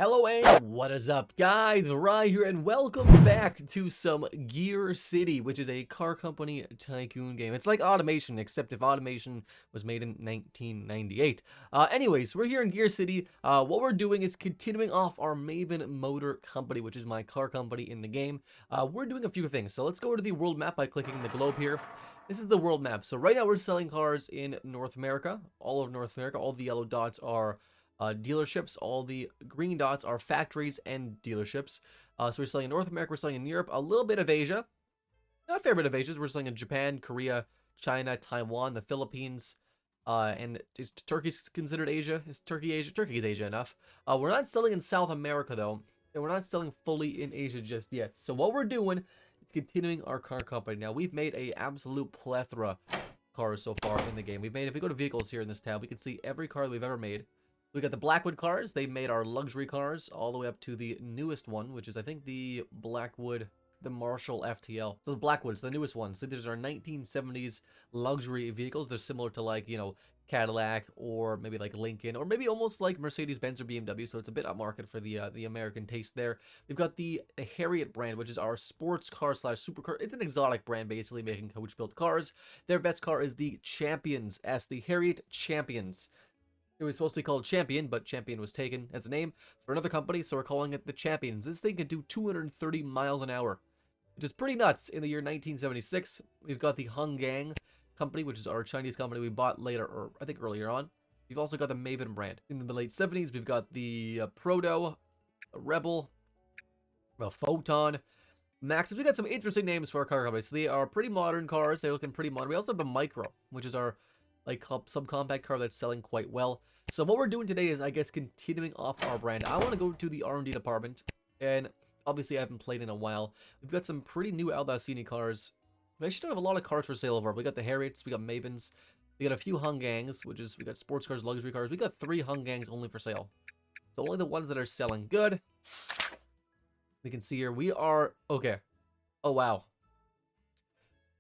Hello and what is up, guys? Rye here and welcome back to some Gear City, which is a car company tycoon game. It's like Automation, except if Automation was made in 1998. Anyways, we're here in Gear City. What we're doing is continuing off our Maven Motor Company, which is my car company in the game. We're doing a few things. So let's go to the world map by clicking the globe here. This is the world map. So right now we're selling cars in North America, all of North America. All the yellow dots are dealerships. All the green dots are factories and dealerships. So we're selling in North America, we're selling in Europe, a little bit of Asia, not a fair bit of Asia. We're selling in Japan, Korea, China, Taiwan, the Philippines, and is Turkey considered Asia? Is Turkey Asia? Turkey is Asia enough. We're not selling in South America though, and we're not selling fully in Asia just yet. So what we're doing is continuing our car company. Now we've made a absolute plethora of cars so far in the game. We've made, if we go to vehicles here in this tab, we can see every car that we've ever made. We got the Blackwood cars. They made our luxury cars all the way up to the newest one, which is, I think, the Blackwood, the Marshall FTL. So the Blackwood's the newest one. So these are 1970s luxury vehicles. They're similar to, like, you know, Cadillac or maybe like Lincoln or maybe almost like Mercedes-Benz or BMW. So it's a bit upmarket for the American taste there. We've got the Harriet brand, which is our sports car slash supercar. It's an exotic brand, basically making coach-built cars. Their best car is the Champions S, the Harriet Champions. It was supposed to be called Champion, but Champion was taken as a name for another company, so we're calling it the Champions. This thing can do 230 miles an hour, which is pretty nuts in the year 1976. We've got the Honggang company, which is our Chinese company we bought later, or I think earlier on. We've also got the Maven brand. In the late 70s, we've got the Proto, Rebel, the Photon, Maxim. We've got some interesting names for our car company. So they are pretty modern cars. They're looking pretty modern. We also have the Micro, which is our like subcompact car that's selling quite well. So what we're doing today is, I guess, continuing off our brand. I want to go to the R&D department, and obviously I haven't played in a while. We've got some pretty new Aldacini cars. We actually don't have a lot of cars for sale over. We got the Harriets, we got Mavens, we got a few Honggangs, which is, we got sports cars, luxury cars. We got 3 Honggangs only for sale. So only the ones that are selling good. We can see here, we are, okay. Oh wow.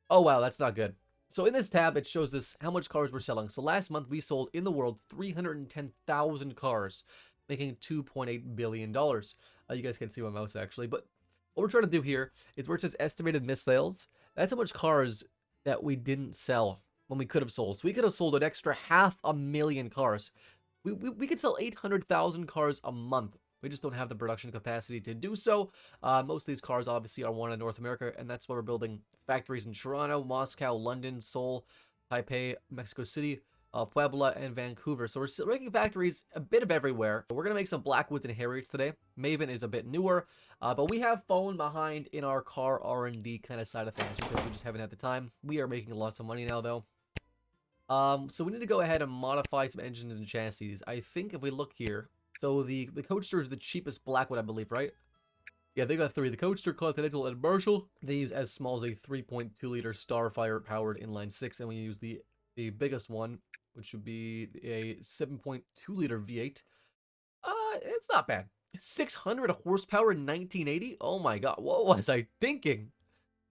Oh wow, that's not good. So in this tab, it shows us how much cars we're selling. So last month, we sold in the world 310,000 cars, making $2.8 billion. You guys can't see my mouse, actually. But what we're trying to do here is where it says estimated missed sales. That's how much cars that we didn't sell when we could have sold. So we could have sold an extra 500,000 cars. We could sell 800,000 cars a month. We just don't have the production capacity to do so. Most of these cars obviously are wanted in North America, and that's why we're building factories in Toronto, Moscow, London, Seoul, Taipei, Mexico City, Puebla, and Vancouver. So we're making factories a bit of everywhere. We're going to make some Blackwoods and Harriets today. Maven is a bit newer, but we have fallen behind in our car R&D kind of side of things because we just haven't had the time. We are making lots of money now, though. So we need to go ahead and modify some engines and chassis. I think if we look here, so the Coaster is the cheapest Blackwood, I believe, right? Yeah, they got 3. The Coaster, Continental, and Marshall. They use as small as a 3.2-liter Starfire-powered inline-6, and we use the biggest one, which would be a 7.2-liter V8. It's not bad. 600 horsepower in 1980? Oh my god, what was I thinking?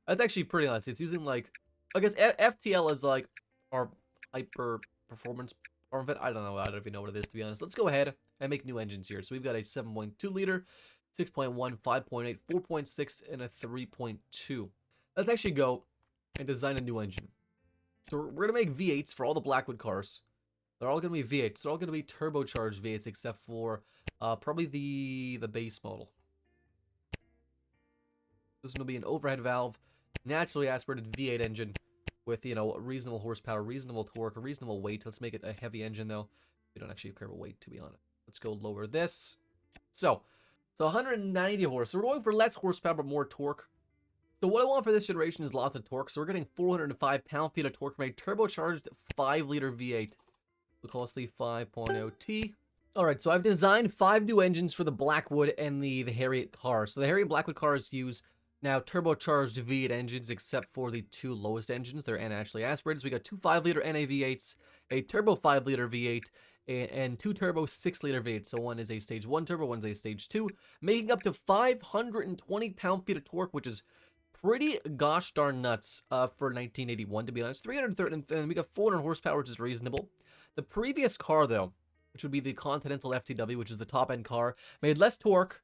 That's actually pretty nice. It's using, like, I guess FTL is, like, our hyper-performance arm of it. I don't know. I don't even know what it is, to be honest. Let's go ahead and make new engines here. So we've got a 7.2-liter, 6.1, 5.8, 4.6, and a 3.2. Let's actually go and design a new engine. So we're going to make V8s for all the Blackwood cars. They're all going to be V8s. They're all going to be turbocharged V8s except for probably the base model. This is going to be an overhead valve, naturally aspirated V8 engine with, you know, reasonable horsepower, reasonable torque, a reasonable weight. Let's make it a heavy engine, though. We don't actually care about weight, to be honest. Let's go lower this. So 190 horse. So we're going for less horsepower, but more torque. So what I want for this generation is lots of torque. So we're getting 405 pound-feet of torque from a turbocharged 5-liter V8. We'll call this the 5.0T. Alright, so I've designed 5 new engines for the Blackwood and the Harriet cars. So the Harriet and Blackwood cars use now turbocharged V8 engines, except for the 2 lowest engines. They're naturally aspirated. So we got 2 5-liter NA V8s, a turbo 5-liter V8, and 2 turbo 6-liter V8s. So one is a stage 1 turbo, one's a stage 2, making up to 520 pound-feet of torque, which is pretty gosh darn nuts for 1981, to be honest. 330, and we got 400 horsepower, which is reasonable. The previous car, though, which would be the Continental FTW, which is the top-end car. Made less torque,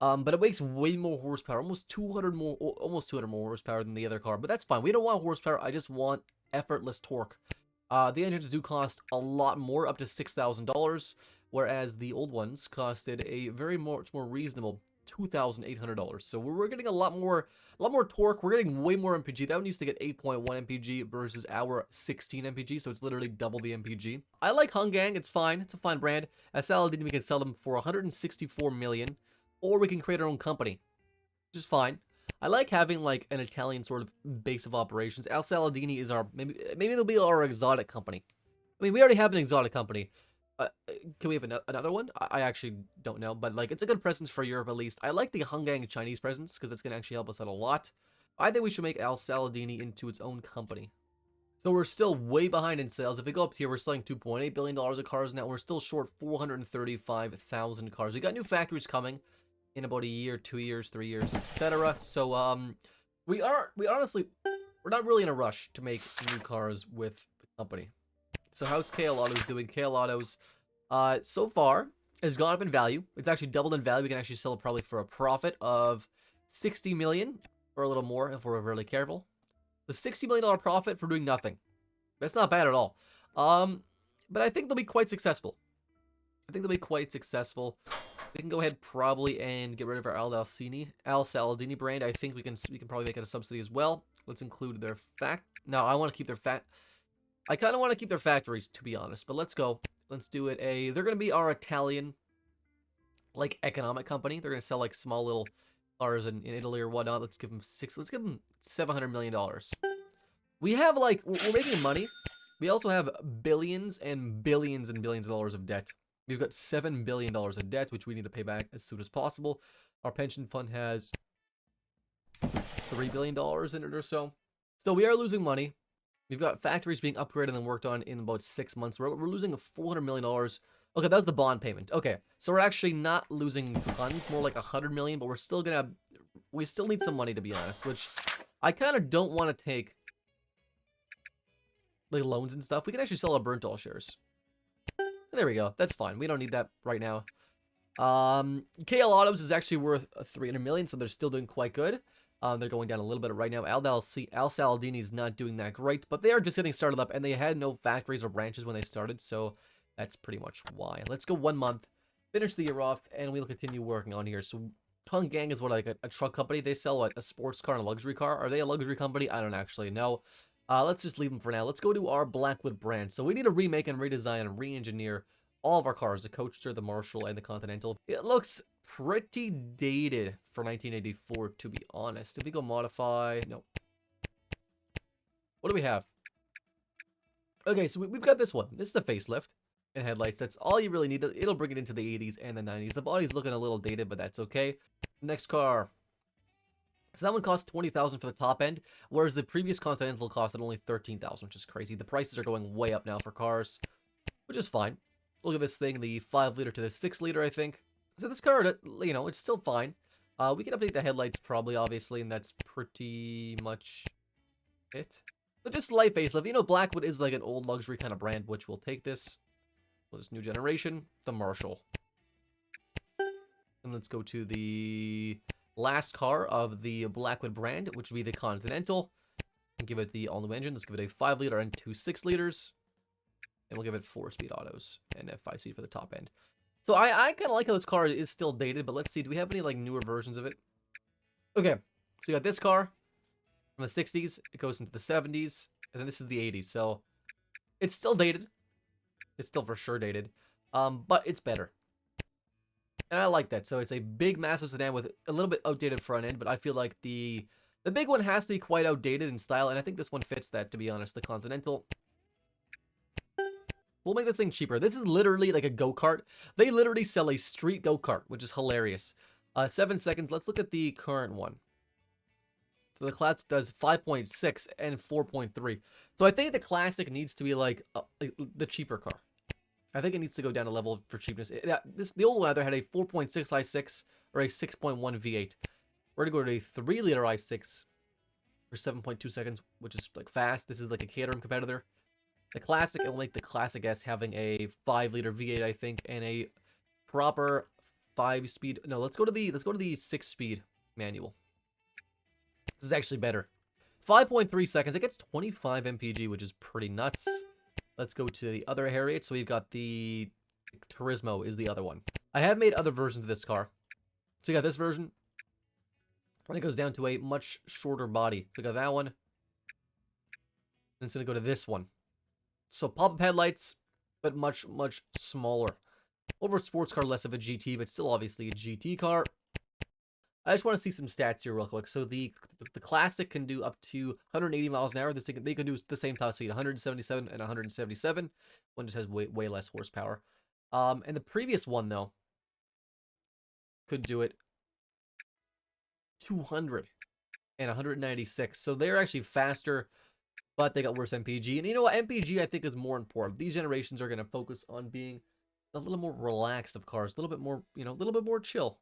but it makes way more horsepower, almost 200 more horsepower than the other car. But that's fine. We don't want horsepower. I just want effortless torque. The engines do cost a lot more, up to $6,000, whereas the old ones costed a much more reasonable $2,800. So we're getting a lot more torque. We're getting way more MPG. That one used to get 8.1 MPG versus our 16 MPG, so it's literally double the MPG. I like Hungang. It's fine. It's a fine brand. As Saladin, we can sell them for 164 million, or we can create our own company, which is fine. I like having like an Italian sort of base of operations. Al Saladini is our maybe they'll be our exotic company. I mean, we already have an exotic company. Can we have another one? I actually don't know, but like it's a good presence for Europe at least. I like the Hungang Chinese presence because it's gonna actually help us out a lot. I think we should make Al Saladini into its own company. So we're still way behind in sales. If we go up here, we're selling $2.8 billion of cars now. We're still short 435,000 cars. We got new factories coming in about a year, 2 years, 3 years, etc. So we honestly, we're not really in a rush to make new cars with the company. So how's KL Autos doing? KL Autos so far has gone up in value. It's actually doubled in value. We can actually sell it probably for a profit of 60 million or a little more if we're really careful. The $60 million profit for doing nothing. That's not bad at all. But I think they'll be quite successful. We can go ahead probably and get rid of our Al Saladini brand. I think we can probably make it a subsidy as well. Let's include their No, I want to keep their I kind of want to keep their factories, to be honest. But let's go. Let's do it. They're gonna be our Italian, like, economic company. They're gonna sell like small little cars in Italy or whatnot. Let's give them $700 million. We have like we're making money. We also have billions and billions and billions of dollars of debt. We've got $7 billion of debt, which we need to pay back as soon as possible. Our pension fund has $3 billion in it or so. So we are losing money. We've got factories being upgraded and worked on in about 6 months. We're losing $400 million. Okay, that was the bond payment. Okay, so we're actually not losing tons, more like 100 million, but we're still gonna, we still need some money, to be honest, which I kind of don't want to take, like, loans and stuff. We can actually sell our burnt all shares. There we go. That's fine. We don't need that right now. KL Autos is actually worth 300 million, so they're still doing quite good. They're going down a little bit right now. Al Saladini is not doing that great, but they are just getting started up, and they had no factories or branches when they started, so that's pretty much why. Let's go 1 month, finish the year off, and we'll continue working on here. So Hungang is what, like a truck company? They sell what, a sports car and a luxury car? Are they a luxury company? I don't actually know. Let's just leave them for now. Let's go to our Blackwood brand. So we need to remake and redesign and re-engineer all of our cars, the Coaster, the Marshall, and the Continental. It looks pretty dated for 1984, to be honest. If we go modify, no. What do we have? Okay, so we've got this one. This is the facelift and headlights. That's all you really need. It'll bring it into the 80s and the 90s. The body's looking a little dated, but that's okay. Next car. So that one costs $20,000 for the top end, whereas the previous Continental costed only $13,000, which is crazy. The prices are going way up now for cars, which is fine. Look at this thing, the 5-liter to the 6-liter, I think. So this car, you know, it's still fine. We can update the headlights probably, obviously, and that's pretty much it. So just light facelift. You know, Blackwood is like an old luxury kind of brand, which will take this. Well, this new generation, the Marshall. And let's go to the last car of the Blackwood brand, which would be the Continental. And give it the all-new engine. Let's give it a 5-liter and 2 6-liters. And we'll give it 4-speed autos and a 5-speed for the top end. So I kind of like how this car is still dated, but let's see. Do we have any, like, newer versions of it? Okay. So you got this car from the 60s. It goes into the 70s. And then this is the 80s. So it's still dated. It's still for sure dated. But it's better. And I like that. So it's a big, massive sedan with a little bit outdated front end. But I feel like the big one has to be quite outdated in style. And I think this one fits that, to be honest. The Continental. We'll make this thing cheaper. This is literally like a go-kart. They literally sell a street go-kart, which is hilarious. 7 seconds. Let's look at the current one. So the Classic does 5.6 and 4.3. So I think the Classic needs to be like the cheaper car. I think it needs to go down a level for cheapness. The old one either had a 4.6 i6 or a 6.1 V8. We're going to go to a 3-liter i6 for 7.2 seconds, which is like fast. This is like a Caterham competitor. The Classic, it will make the Classic S having a 5-liter V8, I think, and a proper 5-speed. No, let's go to the 6-speed manual. This is actually better. 5.3 seconds. It gets 25 mpg, which is pretty nuts. Let's go to the other Harriet. So we've got the Turismo is the other one. I have made other versions of this car. So you got this version. And it goes down to a much shorter body. So we got that one. And it's going to go to this one. So pop-up headlights, but much, much smaller. Over a sports car, less of a GT, but still obviously a GT car. I just want to see some stats here real quick. So the Classic can do up to 180 miles an hour. They can do the same top speed, 177 and 177. One just has way less horsepower. And the previous one, though, could do it 200 and 196. So they're actually faster, but they got worse MPG. And you know what? MPG, I think, is more important. These generations are going to focus on being a little more relaxed of cars, a little bit more, a little bit more chill.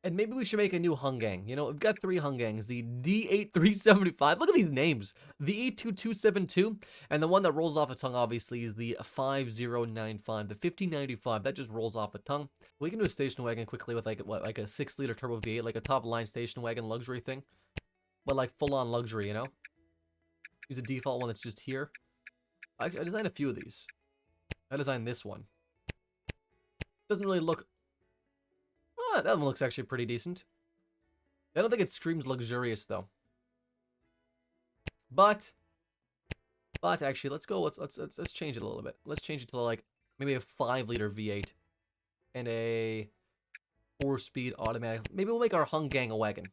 And maybe we should make a new Hunggang. We've got 3 Hunggangs. The D8375. Look at these names. The E2272. And the one that rolls off the tongue, obviously, is the 5095. The 5095. That just rolls off the tongue. We can do a station wagon quickly with, like a 6-liter turbo V8. Like a top-line station wagon luxury thing. But, like, full-on luxury, Use a default one that's just here. I designed a few of these. I designed this one. Doesn't really look... that one looks actually pretty decent. I don't think it screams luxurious, though. But actually, let's change it a little bit. Let's change it to, like, maybe a 5-liter V8 and a 4-speed automatic. Maybe we'll make our Hunggang a wagon.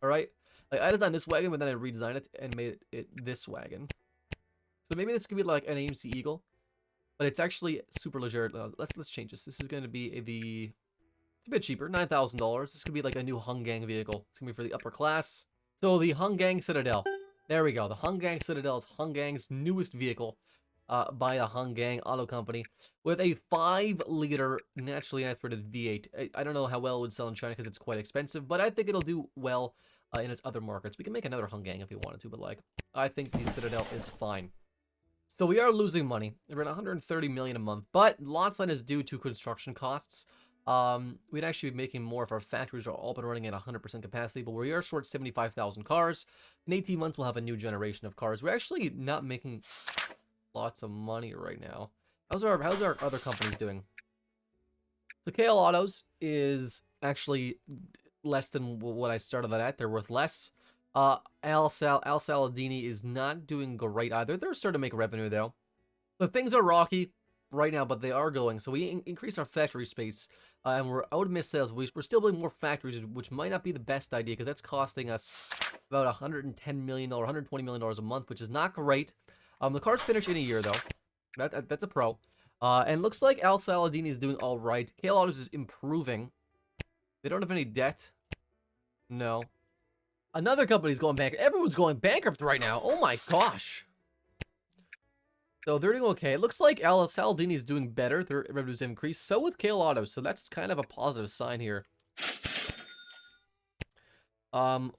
All right? Like, I designed this wagon, but then I redesigned it and made it this wagon. So maybe this could be like an AMC Eagle, but it's actually super luxurious. Let's change this. This is going to be it's a bit cheaper, $9,000. This could be like a new Hunggang vehicle. It's going to be for the upper class. So the Hunggang Citadel. There we go. The Hunggang Citadel is Hunggang's newest vehicle by the Hunggang Auto Company with a 5-liter naturally aspirated V8. I don't know how well it would sell in China because it's quite expensive, but I think it'll do well in its other markets. We can make another Hunggang if we wanted to, but like, I think the Citadel is fine. So we are losing money. We're at 130 million a month, but lots of that is due to construction costs. We'd actually be making more if our factories are all up and running at 100% capacity, but we are short 75,000 cars. In 18 months, we'll have a new generation of cars. We're actually not making lots of money right now. How's our other companies doing? So KL Autos is actually less than what I started that at. They're worth less. Al Saladini is not doing great either. They're starting to make revenue, though. So things are rocky right now, but they are going. So we increase our factory space, and we're out of missed sales. We're still building more factories, which might not be the best idea, because that's costing us about $110 million, $120 million a month, which is not great. The car's finished in a year, though. That's a pro. And looks like Al Saladini is doing all right. KL Autos is improving. They don't have any debt. No. Another company's going bankrupt. Everyone's going bankrupt right now. Oh my gosh. So they're doing okay. It looks like Al Saladini is doing better. Their revenues have increased. So with KL Autos. So that's kind of a positive sign here.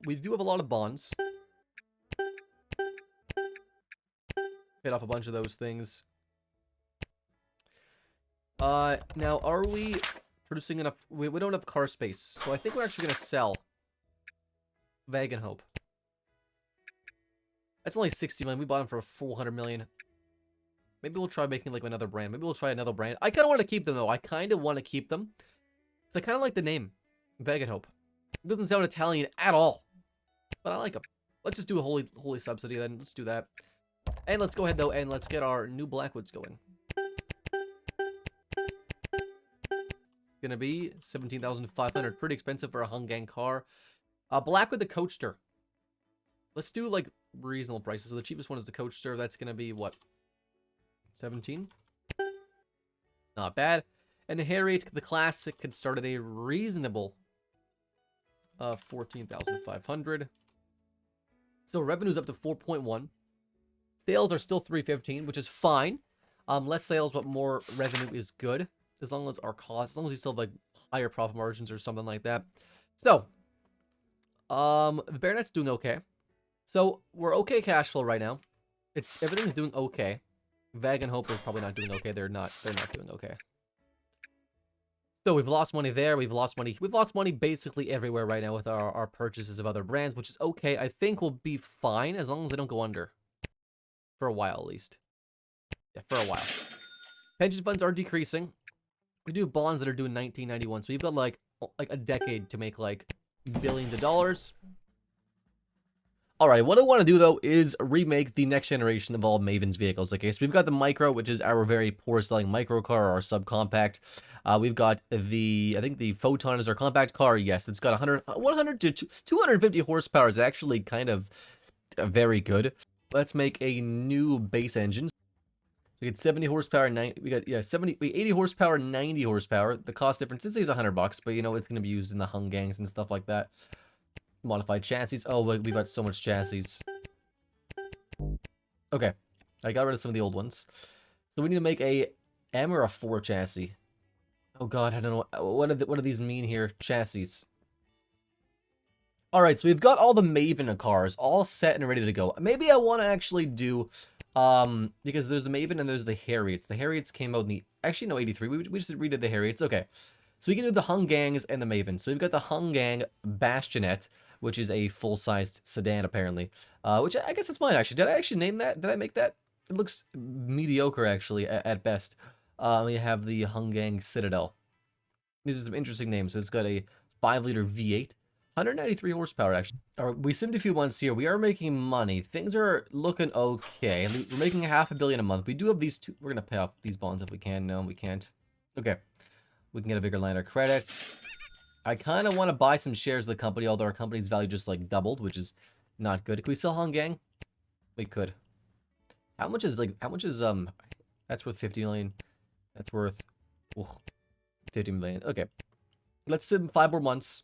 We do have a lot of bonds. Paid off a bunch of those things. Now, are we producing enough? We don't have car space. So I think we're actually going to sell Wagon Hope. That's only 60 million. We bought them for 400 million. Maybe we'll try making like another brand. Maybe we'll try another brand. I kind of want to keep them though. I kind of want to keep them. Because I kind of like the name. Wagon Hope. It doesn't sound Italian at all. But I like them. Let's just do a holy subsidy then. Let's do that. And let's go ahead though and let's get our new Blackwoods going. Gonna be 17,500. Pretty expensive for a Hunggang car. Blackwood the Coaster. Let's do like reasonable prices. So the cheapest one is the Coaster. That's gonna be what? 17? Not bad. And the Harriet the Classic can start at a reasonable 14,500. So revenue's up to 4.1. Sales are still 315, which is fine. Less sales but more revenue is good. As long as our costs, as long as we still have like higher profit margins or something like that. So the Baronet's doing okay. So we're okay cash flow right now. Everything's doing okay. Vag and Hope are probably not doing okay. They're not doing okay. So we've lost money there. We've lost money basically everywhere right now with our purchases of other brands, which is okay. I think we'll be fine as long as they don't go under. For a while, at least. Yeah, for a while. Pension funds are decreasing. We do have bonds that are due in 1991, so we've got like a decade to make like billions of dollars. Alright, what I want to do, though, is remake the next generation of all Maven's vehicles. Okay, so we've got the Micro, which is our very poor-selling micro car, our subcompact. We've got I think the Photon is our compact car. Yes, it's got 100 to 250 horsepower. Is actually kind of very good. Let's make a new base engine. We get 70 horsepower, we got 80 horsepower, 90 horsepower. The cost difference is $100, but you know it's going to be used in the hung gangs and stuff like that. Modified chassis. Oh, we got so much chassis. Okay, I got rid of some of the old ones. So we need to make a M or a 4 chassis. Oh god, I don't know what do these mean here. Chassis. All right, so we've got all the Maven cars all set and ready to go. Maybe I want to actually do because there's the Maven and there's the Harriets. The Harriets came out in the actually no 83. We just redid the Harriets. Okay. So we can do the Hung Gangs and the Maven. So we've got the Hung Gang Bastionette, which is a full-sized sedan, apparently. Which I guess is mine, actually. Did I actually name that? Did I make that? It looks mediocre, actually, at best. We have the Hung Gang Citadel. These are some interesting names. It's got a 5-liter V8. 193 horsepower, actually. All right, we simmed a few months here. We are making money. Things are looking okay. We're making $500 million a month. We do have these two. We're going to pay off these bonds if we can. No, we can't. Okay. We can get a bigger line of credit. I kind of want to buy some shares of the company, although our company's value just like doubled, which is not good. Can we sell Hung Gang? We could. How much is that's worth 50 million. That's worth 50 million. Okay. Let's sim 5 more months.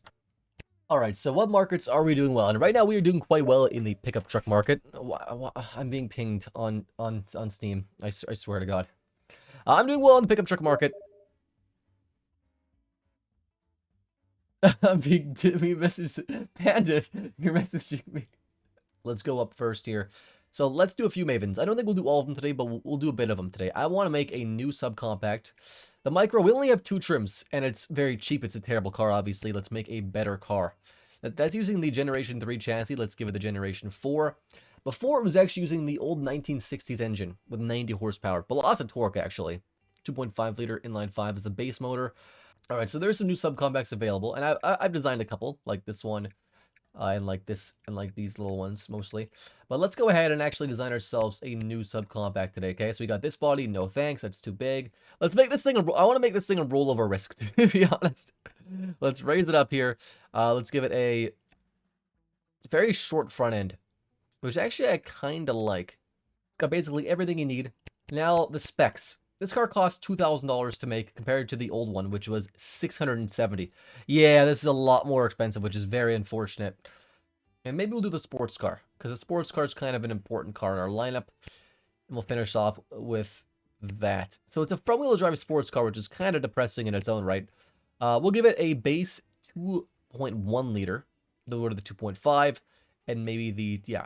Alright, so what markets are we doing well? And right now we are doing quite well in the pickup truck market. I'm being pinged on Steam. I swear to God. I'm doing well in the pickup truck market. I'm being messaged. Panda, you're messaging me. Let's go up first here. So let's do a few Mavens. I don't think we'll do all of them today, but we'll do a bit of them today. I want to make a new subcompact. The Micro, we only have 2 trims, and it's very cheap. It's a terrible car, obviously. Let's make a better car. That's using the Generation 3 chassis. Let's give it the Generation 4. Before, it was actually using the old 1960s engine with 90 horsepower, but lots of torque, actually. 2.5-liter inline-5 is a base motor. All right, so there's some new subcompacts available, and I've designed a couple, like this one, and like this, and like these little ones, mostly. But let's go ahead and actually design ourselves a new subcompact today, okay? So we got this body, no thanks, that's too big. Let's make this thing, I want to make this thing a rollover risk, to be honest. Let's raise it up here. Let's give it a very short front end, which actually I kind of like. It's got basically everything you need. Now, the specs. This car costs $2,000 to make compared to the old one, which was $670. Yeah, this is a lot more expensive, which is very unfortunate. And maybe we'll do the sports car, because the sports car is kind of an important car in our lineup. And we'll finish off with that. So it's a front-wheel drive sports car, which is kind of depressing in its own right. We'll give it a base 2.1 liter. Then go to the 2.5, and maybe the yeah,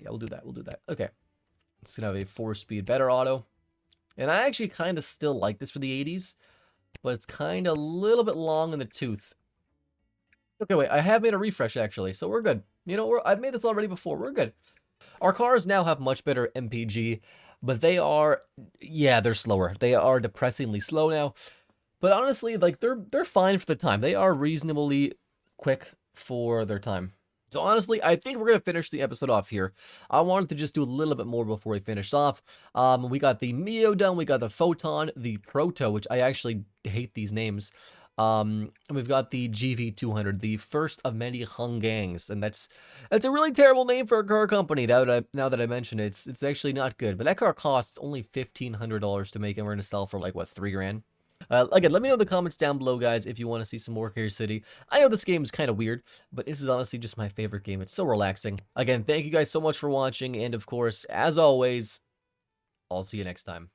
we'll do that. We'll do that. Okay, it's gonna have a 4-speed better auto. And I actually kind of still like this for the 80s, but it's kind of a little bit long in the tooth. Okay, wait, I have made a refresh, actually, so we're good. You know, I've made this already before. We're good. Our cars now have much better MPG, but they are, yeah, they're slower. They are depressingly slow now. But honestly, like, they're fine for the time. They are reasonably quick for their time. So honestly, I think we're going to finish the episode off here. I wanted to just do a little bit more before we finished off. We got the Mio done, we got the Photon, the Proto, which I actually hate these names. And we've got the GV200, the first of many hung gangs. And that's a really terrible name for a car company, now that I mention it. It's actually not good. But that car costs only $1,500 to make, and we're going to sell for like, what, $3 grand? Again, let me know in the comments down below, guys, if you want to see some more Gearcity. I know this game is kind of weird, but this is honestly just my favorite game. It's so relaxing. Again, thank you guys so much for watching, and of course, as always, I'll see you next time.